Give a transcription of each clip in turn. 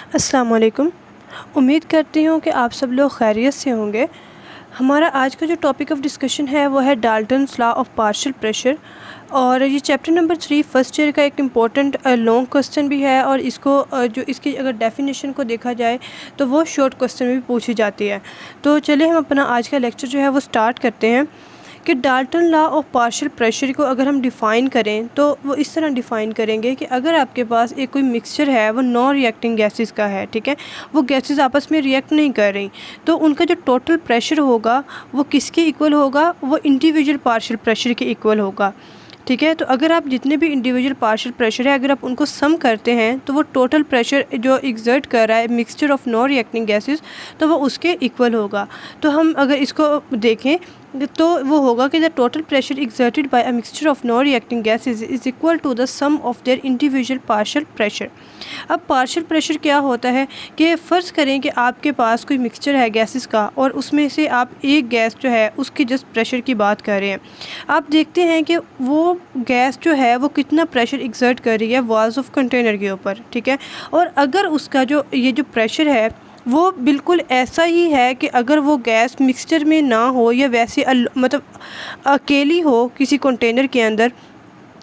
अस्सलाम वालेकुम। उम्मीद करती हूँ कि आप सब लोग खैरियत से होंगे। हमारा आज का जो टॉपिक ऑफ डिस्कशन है वो है Dalton's law of partial pressure, और ये चैप्टर नंबर 3 फर्स्ट ईयर का एक इम्पॉर्टेंट लॉन्ग क्वेश्चन भी है, और इसको जो इसकी अगर डेफिनेशन को देखा जाए तो वो शॉर्ट क्वेश्चन में भी पूछी जाती है। तो चलिए हम अपना आज का लेक्चर जो है वो स्टार्ट करते हैं कि Dalton law of partial pressure को अगर हम डिफ़ाइन करें तो वो इस तरह डिफ़ाइन करेंगे कि अगर आपके पास एक कोई मिक्सचर है वो नॉन रिएक्टिंग गैसेस का है, ठीक है, वो गैसेस आपस में रिएक्ट नहीं कर रही, तो उनका जो टोटल प्रेशर होगा वो किसके इक्वल होगा, वो इंडिविजुअल पार्शियल प्रेशर के इक्वल होगा। ठीक है, तो अगर आप जितने भी इंडिविजुअल पार्शियल प्रेशर है अगर आप उनको सम करते हैं तो वो टोटल प्रेशर जो एग्जर्ट कर रहा है mixture of non reacting gases तो वो उसके इक्वल होगा। तो हम अगर इसको देखें तो वो होगा कि the total pressure exerted by a mixture of non reacting gases is equal to the sum of their individual partial pressure. अब पार्शियल प्रेशर क्या होता है कि फ़र्ज़ करें कि आपके पास कोई मिक्सचर है गैसेस का और उसमें से आप एक गैस जो है उसकी जस्ट प्रेशर की बात कर रहे हैं। आप देखते हैं कि वो गैस जो है वो कितना प्रेशर एग्जर्ट कर रही है वॉल्स ऑफ कंटेनर के ऊपर, ठीक है, और अगर उसका जो ये जो प्रेशर है वो बिल्कुल ऐसा ही है कि अगर वो गैस मिक्सचर में ना हो या वैसे मतलब अकेली हो किसी कंटेनर के अंदर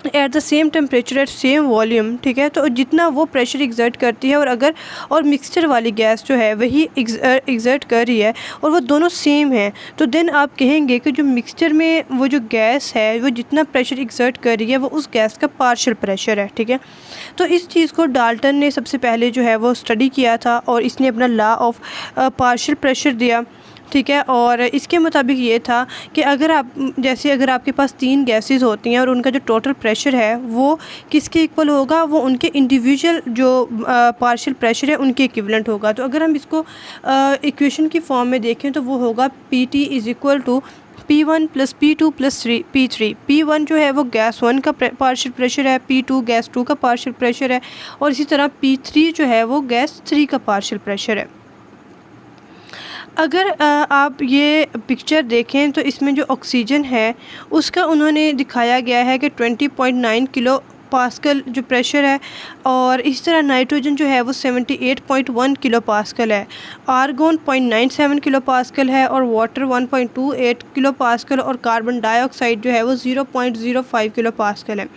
at the same temperature at same volume, ठीक है, तो जितना वो प्रेशर एग्जर्ट करती है और मिक्सचर वाली गैस जो है वही एग्जर्ट कर रही है और वो दोनों सेम हैं, तो देन आप कहेंगे कि जो मिक्सचर में वो जो गैस है वो जितना प्रेशर एग्जर्ट कर रही है वो उस गैस का पार्शियल प्रेशर है, ठीक है। तो इस चीज़ को डाल्टन ने सबसे पहले जो है वो स्टडी किया था और इसने अपना लॉ ऑफ पार्शियल प्रेशर दिया, ठीक है, और इसके मुताबिक ये था कि अगर आपके पास 3 गैसेस होती हैं और उनका जो टोटल प्रेशर है वो किसके इक्वल होगा, वो उनके इंडिविजुअल जो पार्शियल प्रेशर है उनके इक्विवेलेंट होगा। तो अगर हम इसको इक्वेशन की फॉर्म में देखें तो वो होगा PT is equal to P1 + P2 + P3। P1 जो है वो गैस 1 का पार्शियल प्रेशर है, P2 गैस 2 का पार्शियल प्रेशर है, और इसी तरह P3 जो है वो गैस 3 का पार्शियल प्रेशर है। अगर आप ये पिक्चर देखें तो इसमें जो ऑक्सीजन है उसका उन्होंने दिखाया गया है कि 20.9 किलो पास्कल जो प्रेशर है, और इस तरह नाइट्रोजन जो है वो 78.1 किलो पास्कल है, आर्गोन 0.97 किलो पास्कल है, और वाटर 1.28 किलो पास्कल, और कार्बन डाइऑक्साइड जो है वो 0.05 किलो पास्कल है।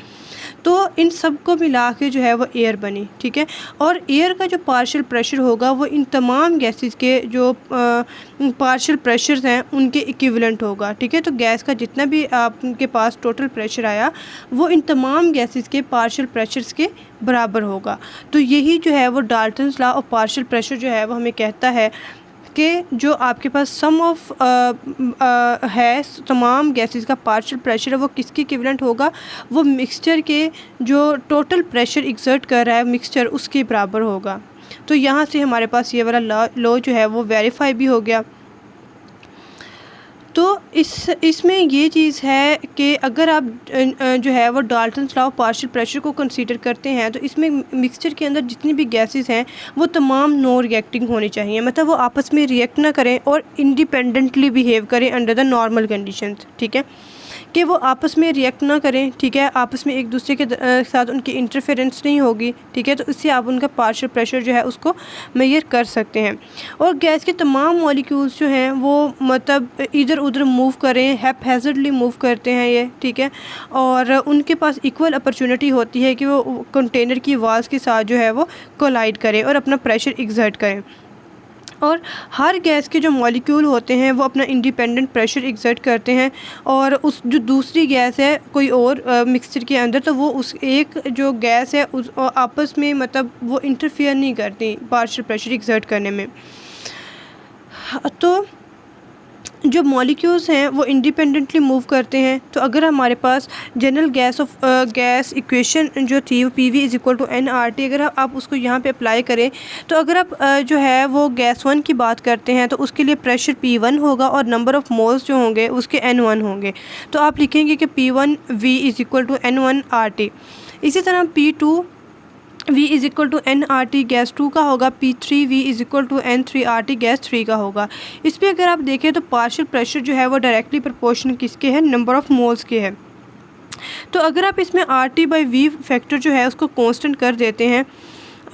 तो इन सब को मिला के जो है वो एयर बनी, ठीक है, और एयर का जो पार्शियल प्रेशर होगा वो इन तमाम गैसेस के जो पार्शियल प्रेशर्स हैं उनके इक्विवेलेंट होगा, ठीक है। तो गैस का जितना भी आपके पास टोटल प्रेशर आया वो इन तमाम गैसेस के पार्शियल प्रेशर्स के बराबर होगा। तो यही जो है वो Dalton's law of partial pressure जो है वो हमें कहता है कि जो आपके पास सम ऑफ है तमाम गैसेस का पार्शियल प्रेशर है वो किसके इक्विवेलेंट होगा, वो मिक्सचर के जो टोटल प्रेशर एग्जर्ट कर रहा है मिक्सचर उसके बराबर होगा। तो यहाँ से हमारे पास ये वाला लॉ जो है वो वेरीफाई भी हो गया। तो इसमें ये चीज़ है कि अगर आप जो है वो Dalton's law of partial pressure को कंसीडर करते हैं तो इसमें मिक्सचर के अंदर जितनी भी गैसेस हैं वो तमाम नॉन रिएक्टिंग होनी चाहिए, मतलब वो आपस में रिएक्ट ना करें और इंडिपेंडेंटली बिहेव करें अंडर द नॉर्मल कंडीशंस, ठीक है, कि वो आपस में रिएक्ट ना करें, ठीक है, आपस में एक दूसरे के साथ उनकी इंटरफेरेंस नहीं होगी, ठीक है, तो इससे आप उनका पार्शियल प्रेशर जो है उसको मेजर कर सकते हैं। और गैस के तमाम मॉलिक्यूल्स जो हैं वो मतलब इधर उधर मूव करें, हैपहैज़र्डली मूव करते हैं ये, ठीक है, और उनके पास इक्वल अपॉर्चुनिटी होती है कि वो कंटेनर की वॉल्स के साथ जो है वो कोलाइड करें और अपना प्रेशर एग्जर्ट करें। और हर गैस के जो मॉलिक्यूल होते हैं वो अपना इंडिपेंडेंट प्रेशर एग्जर्ट करते हैं, और उस जो दूसरी गैस है कोई और मिक्सचर के अंदर तो वो उस एक जो गैस है उस आपस में मतलब वो इंटरफेयर नहीं करती पार्शियल प्रेशर एग्जर्ट करने में। तो जो मॉलिक्यूल्स हैं वो इंडिपेंडेंटली मूव करते हैं। तो अगर हमारे पास जनरल गैस इक्वेशन जो थी वो PV is equal to nRT, अगर आप उसको यहाँ पे अप्लाई करें तो अगर आप जो है वो गैस 1 की बात करते हैं तो उसके लिए प्रेशर P1 होगा और नंबर ऑफ़ मोल्स जो होंगे उसके N1 होंगे, तो आप लिखेंगे कि P1V is equal to N1RT। इसी तरह P2 V is equal to nRT gas 2 का होगा, P3V is equal to N3RT gas 3 का होगा। इस पर अगर आप देखें तो पार्शियल प्रेशर जो है वो डायरेक्टली प्रोपोर्शनल किसके है, नंबर ऑफ़ मोल्स के है। तो अगर आप इसमें RT/V फैक्टर जो है उसको कांस्टेंट कर देते हैं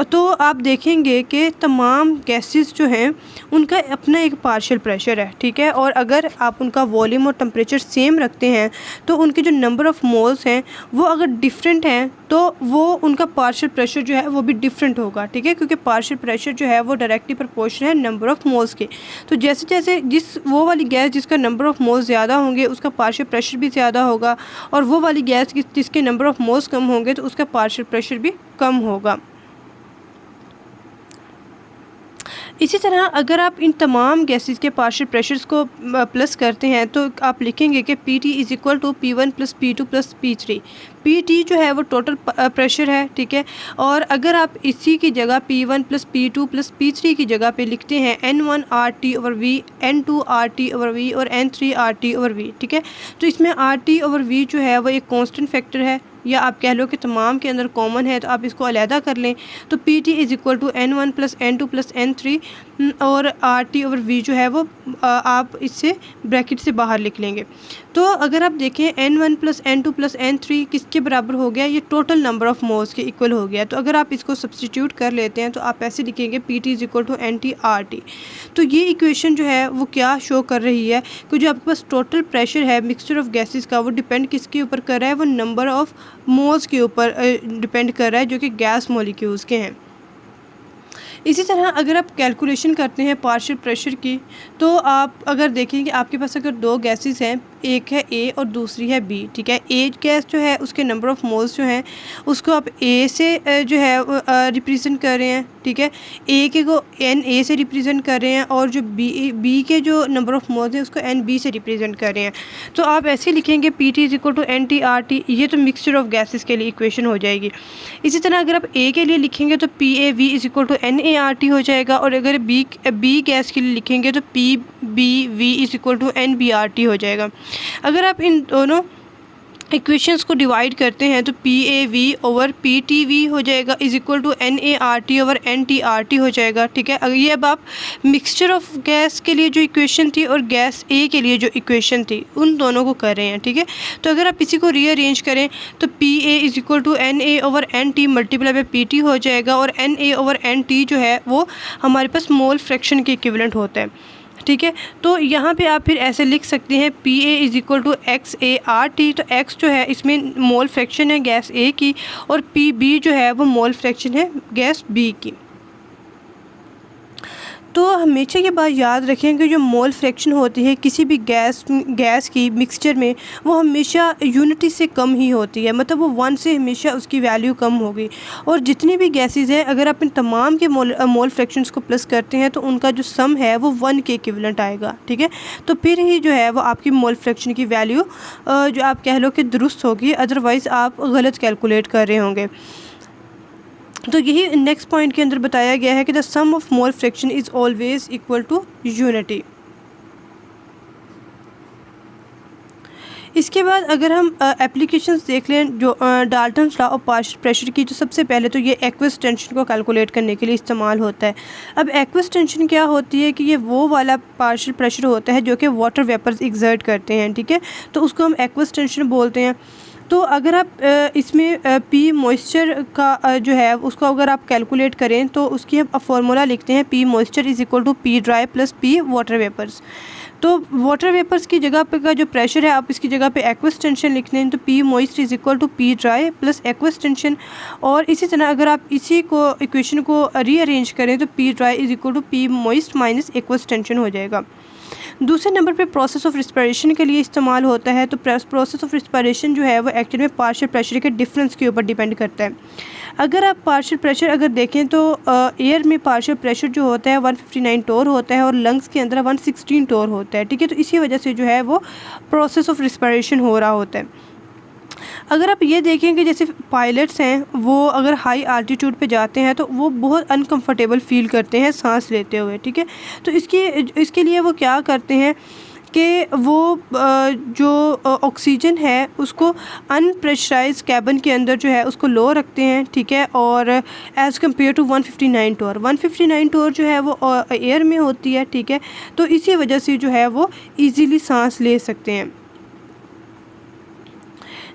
तो आप देखेंगे कि तमाम गैसेस जो हैं उनका अपना एक पार्शियल प्रेशर है, ठीक है। और अगर आप उनका वॉल्यूम और टेम्परेचर सेम रखते हैं तो उनके जो नंबर ऑफ़ मोल्स हैं वो अगर डिफरेंट हैं तो वो उनका पार्शियल प्रेशर जो है वो भी डिफरेंट होगा, ठीक है, क्योंकि पार्शियल प्रेशर जो है वो डायरेक्टली प्रोपोर्शनल है नंबर ऑफ़ मोल्स के। तो जैसे जैसे जिस वो वाली गैस जिसका नंबर ऑफ़ मोल्स ज़्यादा होंगे उसका पार्शियल प्रेशर भी ज़्यादा होगा, और वो वाली गैस जिसके नंबर ऑफ़ मोल्स कम होंगे तो उसका पार्शियल प्रेशर भी कम होगा। इसी तरह अगर आप इन तमाम गैसेस के पार्शियल प्रेशर्स को प्लस करते हैं तो आप लिखेंगे कि P T is equal to P1 + P2 + P3। P जो है वो टोटल प्रेशर है, ठीक है। और अगर आप इसी की जगह P1 + P2 + P3 की जगह पे लिखते हैं N1 RT/V, N2 RT/V और N3 RT/V, ठीक है। तो इसमें RT/V जो है वो एक कांस्टेंट फैक्टर है, या आप कह लो कि तमाम के अंदर कॉमन है, तो आप इसको अलहदा कर लें। तो PT is equal to N1 + N2 + N3 और RT/V जो है वो आप इससे ब्रैकेट से बाहर लिख लेंगे। तो अगर आप देखें N1 + N2 + N3 किसके बराबर हो गया, ये टोटल नंबर ऑफ़ मोल्स के इक्वल हो गया। तो अगर आप इसको सब्स्टिट्यूट कर लेते हैं तो आप ऐसे लिखेंगे PT is equal to NT RT। तो ये इक्वेशन जो है वो क्या शो कर रही है कि जो आपके पास टोटल प्रेशर है मिक्सचर ऑफ गैसेस का वो डिपेंड किसके ऊपर कर रहा है, वो नंबर ऑफ़ मोल्स के ऊपर डिपेंड कर रहा है जो कि गैस मॉलिक्यूल्स के हैं। इसी तरह अगर आप कैलकुलेशन करते हैं पार्शियल प्रेशर की, तो आप अगर देखें कि आपके पास अगर दो गैसेस हैं, एक है ए और दूसरी है बी, ठीक है। ए गैस जो है उसके नंबर ऑफ़ मोल्स जो हैं उसको आप ए से जो है रिप्रेजेंट कर रहे हैं, ठीक है। ए के को एन ए से रिप्रेजेंट कर रहे हैं, और जो बी के जो नंबर ऑफ़ मोल्स हैं उसको एन बी से रिप्रेजेंट कर रहे हैं। तो आप ऐसे लिखेंगे P T is equal to N T R T. ये तो मिक्सचर ऑफ गैसेस के लिए इक्वेशन हो जाएगी। इसी तरह अगर आप ए के लिए लिखेंगे तो P A V is equal to N A R T हो जाएगा, और अगर बी गैस के लिए लिखेंगे तो P B V is equal to N B R T हो जाएगा। अगर आप इन दोनों इक्वेशंस को डिवाइड करते हैं तो P A V over P T V हो जाएगा is equal to N A R T over N T R T हो जाएगा, ठीक है। अगर ये अब आप मिक्सचर ऑफ गैस के लिए जो इक्वेशन थी और गैस ए के लिए जो इक्वेशन थी उन दोनों को कर रहे हैं, ठीक है। तो अगर आप इसी को रीअरेंज करें तो P A is equal to N A over N T multiply by P T हो जाएगा, और N A over N T जो है वो हमारे पास मोल फ्रैक्शन के इक्विवेलेंट होता है, ठीक है। तो यहाँ पे आप फिर ऐसे लिख सकते हैं P A is equal to X A R T. तो एक्स जो है इसमें मोल फ्रैक्शन है गैस ए की, और पी बी जो है वो मोल फ्रैक्शन है गैस बी की। तो हमेशा ये बात याद रखें कि जो मोल फ्रैक्शन होती है किसी भी गैस की मिक्सचर में वो हमेशा यूनिटी से कम ही होती है, मतलब वो 1 से हमेशा उसकी वैल्यू कम होगी। और जितनी भी गैसेस हैं अगर आप इन तमाम के मोल फ्रैक्शंस को प्लस करते हैं तो उनका जो सम है वो 1 के इक्विवेलेंट आएगा, ठीक है। तो फिर ही जो है वो आपकी मोल फ्रैक्शन की वैल्यू जो आप कह लो कि दुरुस्त होगी, अदरवाइज़ आप गलत कैलकुलेट कर रहे होंगे। तो यही नेक्स्ट पॉइंट के अंदर बताया गया है कि the sum of mole fraction is always equal to unity. इसके बाद अगर हम एप्लीकेशंस देख लें जो Dalton's law of partial pressure की, जो सबसे पहले तो ये एक्वस टेंशन को कैलकुलेट करने के लिए इस्तेमाल होता है। अब एक्वस टेंशन क्या होती है कि ये वो वाला पार्शियल प्रेशर होता है जो कि वाटर वेपर्स एक्सर्ट करते हैं, ठीक है। तो उसको हम एक्वस टेंशन बोलते हैं। तो अगर आप इसमें पी मॉइस्चर का जो है उसको अगर आप कैलकुलेट करें तो उसकी हम फार्मूला लिखते हैं P moisture is equal to P dry plus P water vapours. तो वाटर वेपर्स की जगह पे का जो प्रेशर है आप इसकी जगह पे एक्वस टेंशन लिख लें, तो P moist is equal to P dry plus aqueous tension. और इसी तरह अगर आप इसी को इक्वेशन को रीअरेंज करें तो P dry is equal to P moist minus aqueous tension हो जाएगा। दूसरे नंबर पे प्रोसेस ऑफ रिस्पिरेशन के लिए इस्तेमाल होता है। तो प्रोसेस ऑफ रिस्पिरेशन जो है वो एक्चुअली में पार्शियल प्रेशर के डिफरेंस के ऊपर डिपेंड करता है। अगर आप पार्शियल प्रेशर अगर देखें तो एयर में पार्शियल प्रेशर जो होता है 159 टोर होता है और लंग्स के अंदर 116 टोर होता है, ठीक है। तो इसी वजह से जो है वो प्रोसेस ऑफ रिस्पिरेशन हो रहा होता है। अगर आप ये देखें कि जैसे पायलट्स हैं वो अगर हाई आल्टीट्यूड पे जाते हैं तो वो बहुत अनकंफर्टेबल फ़ील करते हैं सांस लेते हुए, ठीक है। तो इसके लिए वो क्या करते हैं कि वो जो ऑक्सीजन है उसको अनप्रेशराइज कैबिन के अंदर जो है उसको लो रखते हैं, ठीक है। और एज़ कम्पेयर टू 159 टोर 159 टोर जो है वो एयर में होती है, ठीक है। तो इसी वजह से जो है वो ईज़िली सांस ले सकते हैं।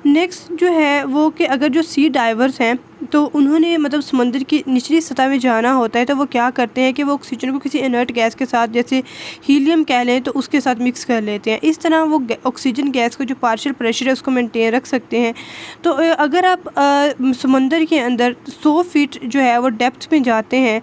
नेक्स्ट जो है वो कि अगर जो सी डाइवर्स हैं तो उन्होंने मतलब समंदर की निचली सतह में जाना होता है, तो वो क्या करते हैं कि वो ऑक्सीजन को किसी इनर्ट गैस के साथ, जैसे हीलियम कह लें, तो उसके साथ मिक्स कर लेते हैं। इस तरह वो ऑक्सीजन गैस का जो पार्शियल प्रेशर है उसको मेंटेन रख सकते हैं। तो अगर आप समंदर के अंदर 100 फीट जो है वो डेप्थ में जाते हैं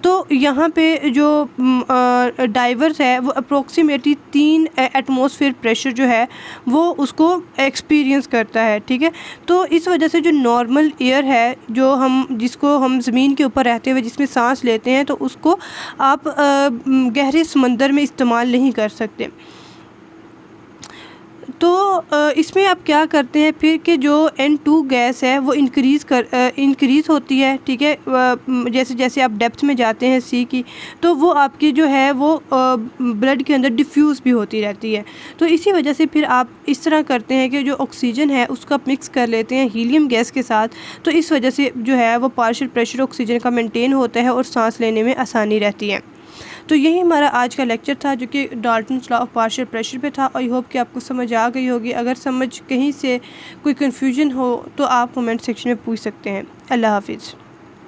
तो यहाँ पे जो डाइवर्स है वो अप्रोक्सीमेटली 3 एटमॉस्फेयर प्रेशर जो है वो उसको एक्सपीरियंस करता है, ठीक है। तो इस वजह से जो नॉर्मल एयर है जिसको हम ज़मीन के ऊपर रहते हुए जिसमें सांस लेते हैं, तो उसको आप गहरे समंदर में इस्तेमाल नहीं कर सकते। तो इसमें आप क्या करते हैं फिर कि जो N2 गैस है वो इंक्रीज़ होती है, ठीक है। जैसे जैसे आप डेप्थ में जाते हैं सी की, तो वो आपकी जो है वो ब्लड के अंदर डिफ्यूज़ भी होती रहती है। तो इसी वजह से फिर आप इस तरह करते हैं कि जो ऑक्सीजन है उसको आप मिक्स कर लेते हैं हीलियम गैस के साथ, तो इस वजह से जो है वो पार्शियल प्रेशर ऑक्सीजन का मेंटेन होता है और सांस लेने में आसानी रहती है। तो यही हमारा आज का लेक्चर था जो कि Dalton's law of partial pressure पे था। आई होप कि आपको समझ आ गई होगी। अगर समझ कहीं से कोई कन्फ्यूजन हो तो आप कमेंट सेक्शन में पूछ सकते हैं। अल्लाह हाफिज़।